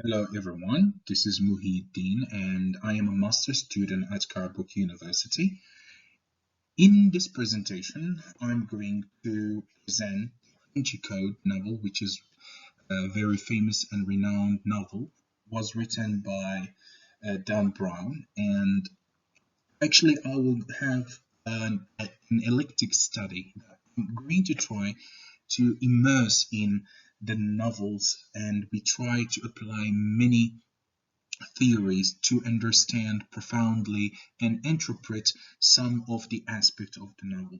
Hello everyone, this is Muhyiddin and I am a master's student at Carbuk University. In this presentation, I'm going to present Vinci Code novel, which is a very famous and renowned novel, was written by Dan Brown, and actually I will have an elliptic study. I'm going to try to immerse in the novels and we try to apply many theories to understand profoundly and interpret some of the aspects of the novel.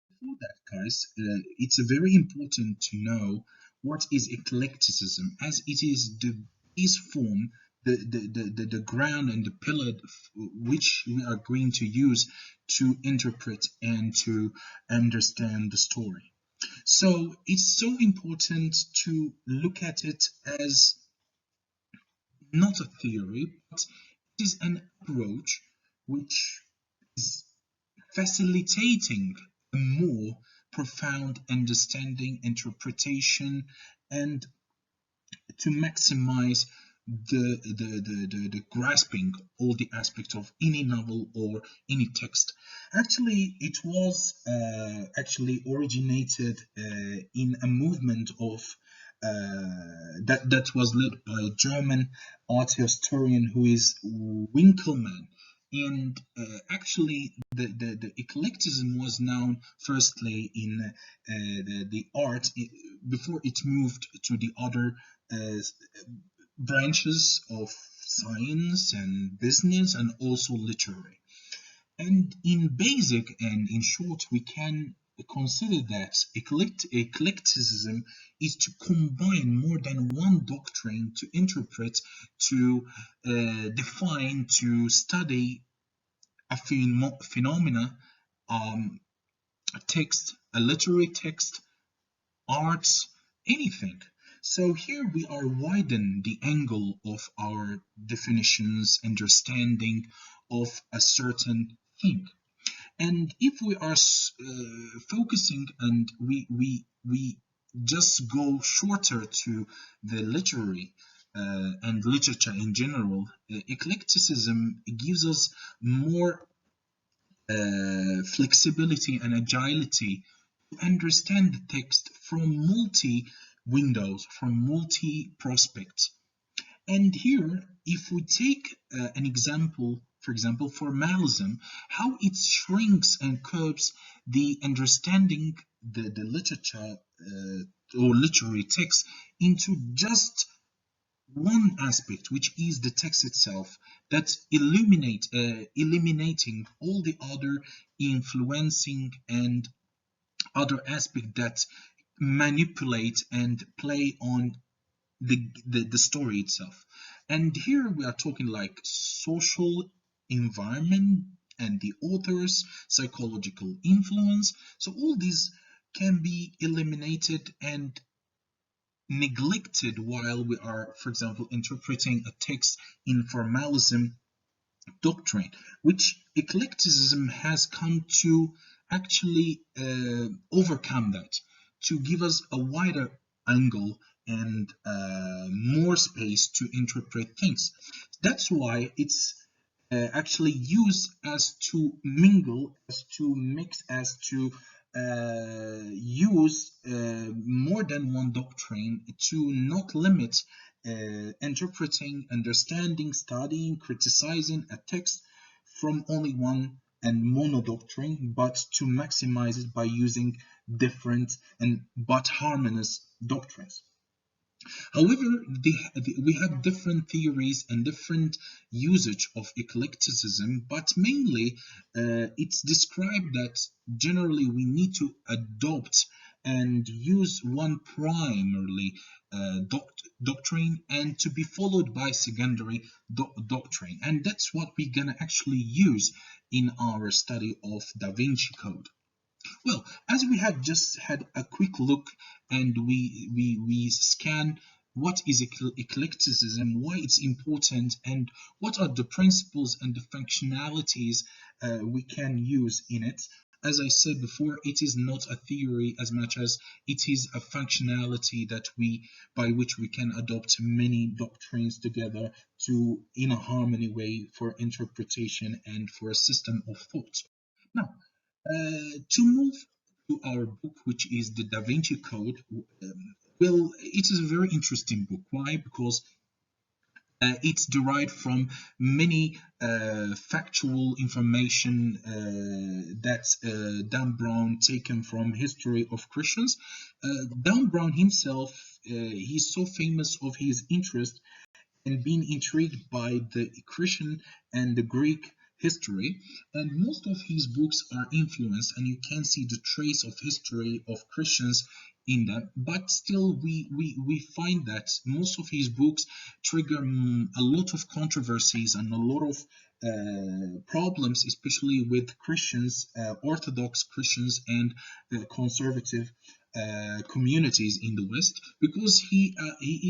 Before that, guys, it's very important to know what is eclecticism, as it is the base form, the ground and the pillar which we are going to use to interpret and to understand the story. So it's so important to look at it as not a theory, but it is an approach which is facilitating a more profound understanding, interpretation, and to maximize the grasping all the aspects of any novel or any text. Actually, it was actually originated in a movement of that was led by a German art historian who is Winkelmann. And actually, the eclecticism was known firstly in the art before it moved to the other uh, branches of science and business and also literary. And in basic and in short, we can consider that eclecticism is to combine more than one doctrine to interpret, to define, to study a phenomena, a text, a literary text, arts, anything. So here we are widen the angle of our definitions, understanding of a certain thing. And if we are focusing and we just go shorter to the literary and literature in general, eclecticism gives us more flexibility and agility to understand the text from multi windows, from multi prospects. And here, if we take an example, for example, formalism, how it shrinks and curbs the understanding the literature or literary text into just one aspect, which is the text itself, that eliminating all the other influencing and other aspect that manipulate and play on the story itself. And here we are talking like social environment and the author's psychological influence. So all these can be eliminated and neglected while we are, for example, interpreting a text in formalism doctrine, which eclecticism has come to actually overcome that, to give us a wider angle and more space to interpret things. That's why it's actually used as to mingle, as to mix, as to use more than one doctrine to not limit interpreting, understanding, studying, criticizing a text from only one and mono doctrine, but to maximize it by using different and but harmonious doctrines. However, we have different theories and different usage of eclecticism, but mainly it's described that generally we need to adopt and use one primarily doctrine and to be followed by secondary doctrine. And that's what we're going to actually use in our study of Da Vinci Code. Well, as we have just had a quick look and we scan what is eclecticism, why it's important, and what are the principles and the functionalities we can use in it. as I said before, it is not a theory as much as it is a functionality that by which we can adopt many doctrines together to in a harmony way for interpretation and for a system of thought. Now, to move to our book, which is the Da Vinci Code, well, it is a very interesting book. Why? Because it's derived from many factual information that's Dan Brown taken from history of Christians. Dan Brown himself, he's so famous of his interest and being intrigued by the Christian and the Greek history, and most of his books are influenced, and you can see the trace of history of Christians in them. But still, we find that most of his books trigger a lot of controversies and a lot of problems, especially with Christians, Orthodox Christians, and conservative communities in the West, because he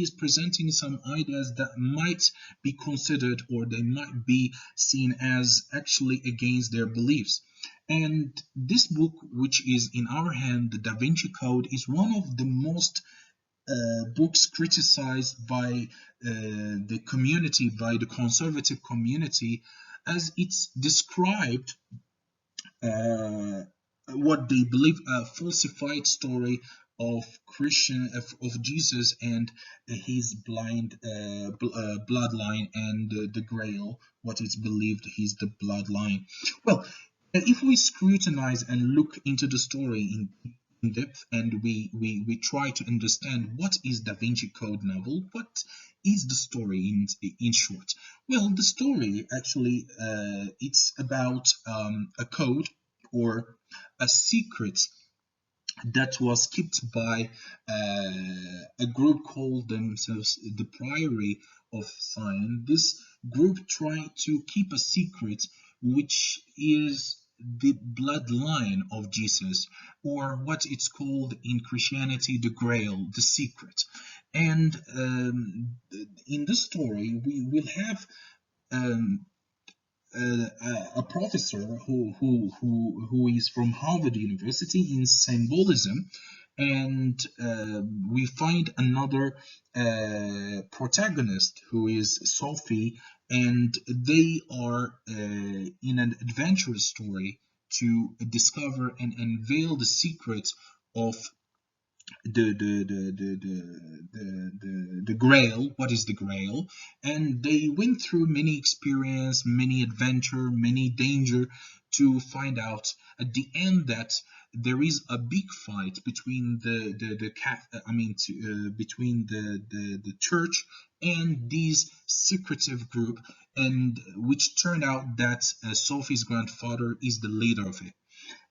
is presenting some ideas that might be considered or they might be seen as actually against their beliefs. And this book, which is in our hand, the Da Vinci Code, is one of the most books criticized by the community, by the conservative community, as it's described what they believe a falsified story of of Jesus and his blind bloodline and the Grail, what is believed is the bloodline. Well, if we scrutinize and look into the story in depth, and we try to understand what is Da Vinci Code novel, what is the story in short? Well, the story actually it's about a code or a secret that was kept by a group called themselves the Priory of Science. This group tried to keep a secret, which is the bloodline of Jesus, or what it's called in Christianity, the Grail, the secret. And in the story, we will have um, a professor who is from Harvard University in symbolism, and we find another protagonist who is Sophie, and they are in an adventure story to discover and unveil the secret of the Grail. What is the Grail? And they went through many experience, many adventure, many danger to find out at the end that there is a big fight between between the church and this secretive group, and which turned out that Sophie's grandfather is the leader of it.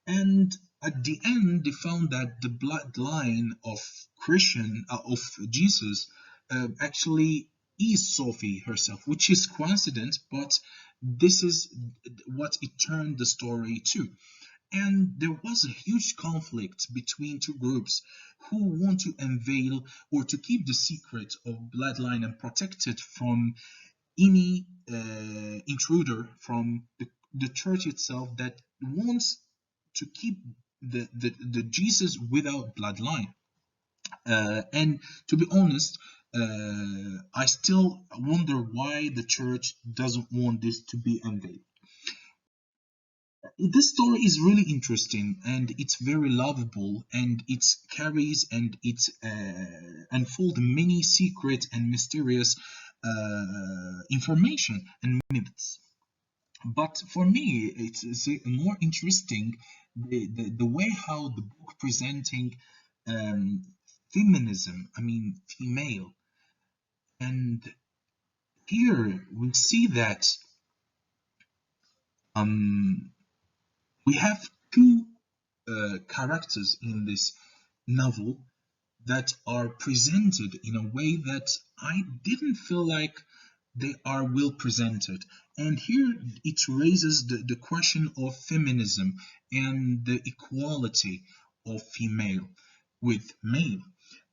And at the end, they found that the bloodline of of Jesus actually is Sophie herself, which is coincidence, but this is what it turned the story to. And there was a huge conflict between two groups who want to unveil or to keep the secret of bloodline and protect it from any intruder from the church itself that wants to keep the Jesus without bloodline. And to be honest, I still wonder why the church doesn't want this to be unveiled. This story is really interesting and it's very lovable, and it carries and it unfolds many secret and mysterious information and myths. But for me, it's more interesting the way how the book presenting um, feminism, I mean female, and here we see that um, we have two characters in this novel that are presented in a way that I didn't feel like they are well presented. And here it raises the question of feminism and the equality of female with male.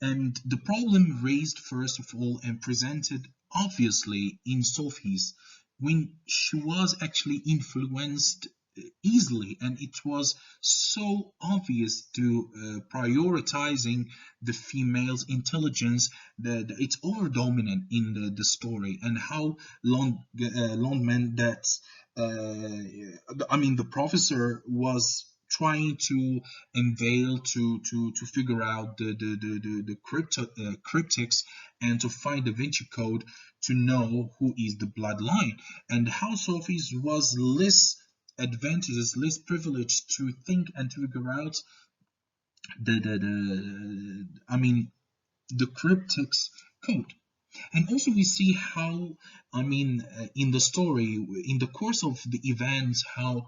And the problem raised first of all and presented obviously in Sophie's, when she was actually influenced easily, and it was so obvious to prioritizing the female's intelligence, that it's over dominant in the story, and how Londman that I mean the professor was trying to unveil to figure out the cryptics, and to find the Vinci Code to know who is the bloodline, and how Sophie's was less advantages, less privileged to think and to figure out the I mean the cryptics code. And also we see how, in the story, in the course of the events, how,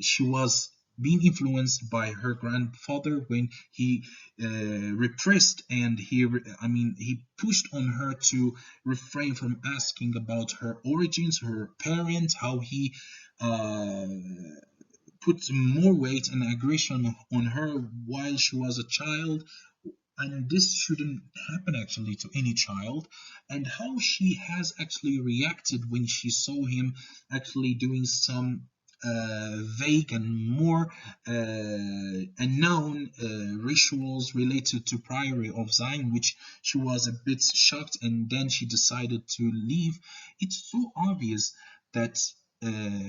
she was being influenced by her grandfather when he repressed, and he pushed on her to refrain from asking about her origins, her parents, how he uh, put more weight and aggression on her while she was a child, and this shouldn't happen actually to any child, and how she has actually reacted when she saw him actually doing some vague and more unknown rituals related to priory of Zion, which she was a bit shocked, and then she decided to leave. It's so obvious that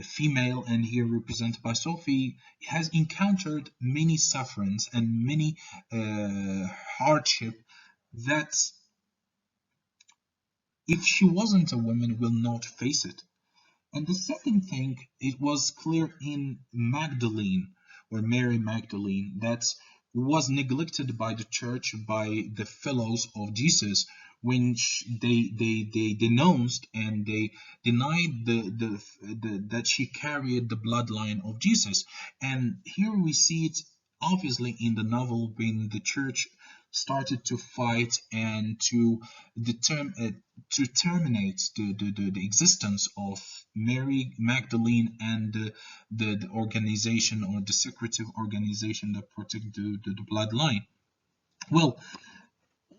female, and here represented by Sophie, has encountered many sufferings and many hardship that if she wasn't a woman will not face it. And the second thing, it was clear in Magdalene, or Mary Magdalene, that was neglected by the church, by the fellows of Jesus, when they denounced and they denied that she carried the bloodline of Jesus. And here we see it obviously in the novel when the church started to fight and to determine to terminate the existence of Mary Magdalene and the organization, or the secretive organization that protect the bloodline. Well,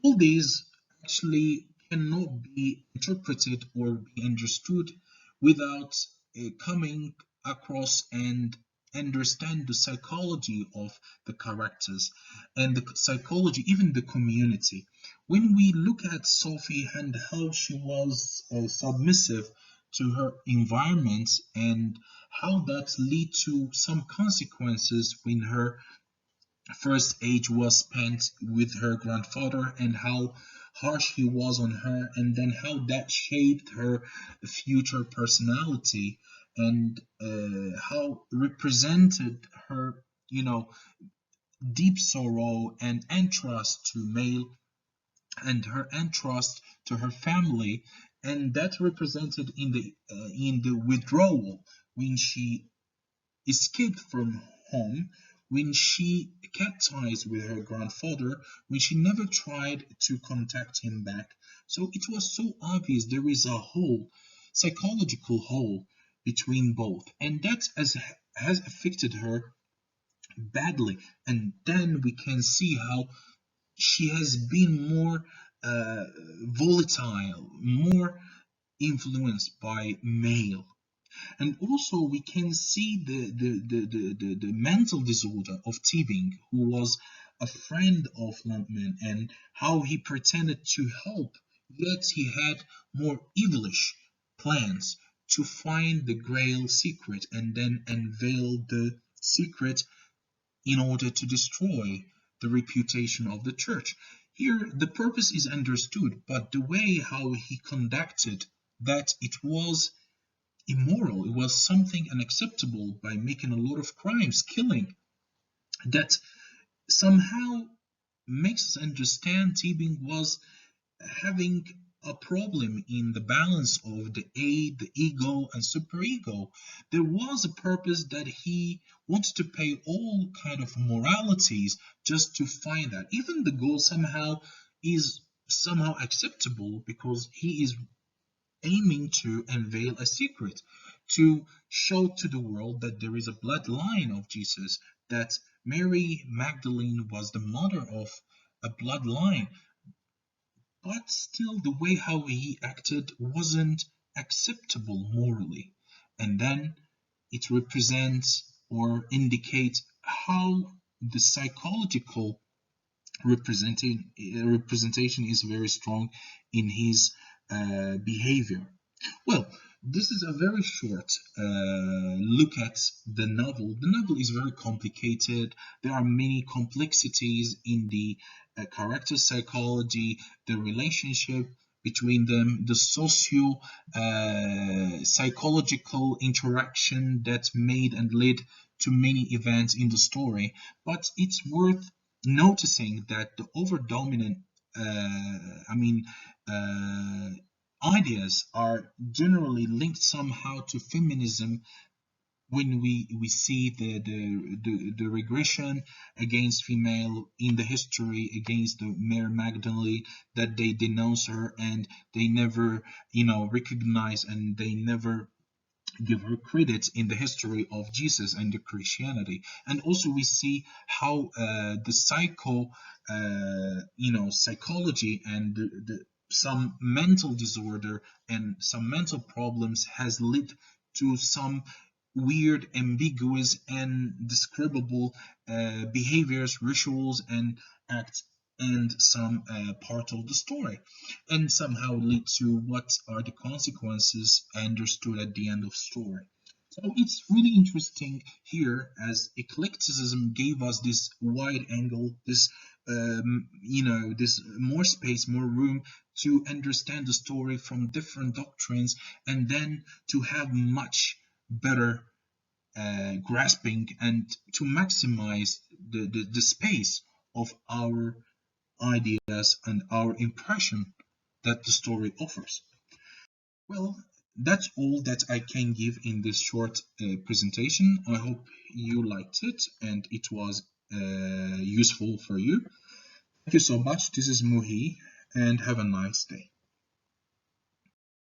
all these actually cannot be interpreted or be understood without coming across and understand the psychology of the characters, and the psychology, even the community. When we look at Sophie and how she was submissive to her environment, and how that lead to some consequences when her first age was spent with her grandfather, and how harsh he was on her, and then how that shaped her future personality, and how represented her, deep sorrow and entrust to male, and her entrust to her family, and that represented in the withdrawal when she escaped from home, when she cut ties with her grandfather, when she never tried to contact him back. So it was so obvious there is a hole, psychological hole between both, and that has affected her badly. And then we can see how she has been more volatile, more influenced by male. And also we can see the mental disorder of Tebing, who was a friend of Luntman, and how he pretended to help, yet he had more evilish plans to find the Grail secret and then unveil the secret in order to destroy the reputation of the church. Here, the purpose is understood, but the way how he conducted that, it was immoral. It was something unacceptable by making a lot of crimes, killing, that somehow makes us understand Tebing was having a problem in the balance of the ego, and superego. There was a purpose that he wanted to pay all kind of moralities just to find that. Even the goal somehow is somehow acceptable, because he is aiming to unveil a secret, to show to the world that there is a bloodline of Jesus, that Mary Magdalene was the mother of a bloodline. But still, the way how he acted wasn't acceptable morally. And then it represents or indicates how the psychological representation is very strong in his behavior. Well, this is a very short look at the novel. The novel is very complicated. There are many complexities in the character psychology, the relationship between them, the socio psychological interaction that made and led to many events in the story. But it's worth noticing that the over dominant, I mean, uh, ideas are generally linked somehow to feminism when we see the regression against female in the history against the Mary Magdalene, that they denounce her and they never recognize and they never give her credit in the history of Jesus and the Christianity. And also we see how the psychology and some mental disorder and some mental problems has led to some weird, ambiguous, and describable behaviors, rituals, and acts, and some part of the story, and somehow lead to what are the consequences understood at the end of story. So it's really interesting here as eclecticism gave us this wide angle, this more space, more room to understand the story from different doctrines, and then to have much better grasping and to maximize the space of our ideas and our impression that the story offers. Well, that's all that I can give in this short presentation. I hope you liked it and it was useful for you. Thank you so much. This is Muhi, and have a nice day.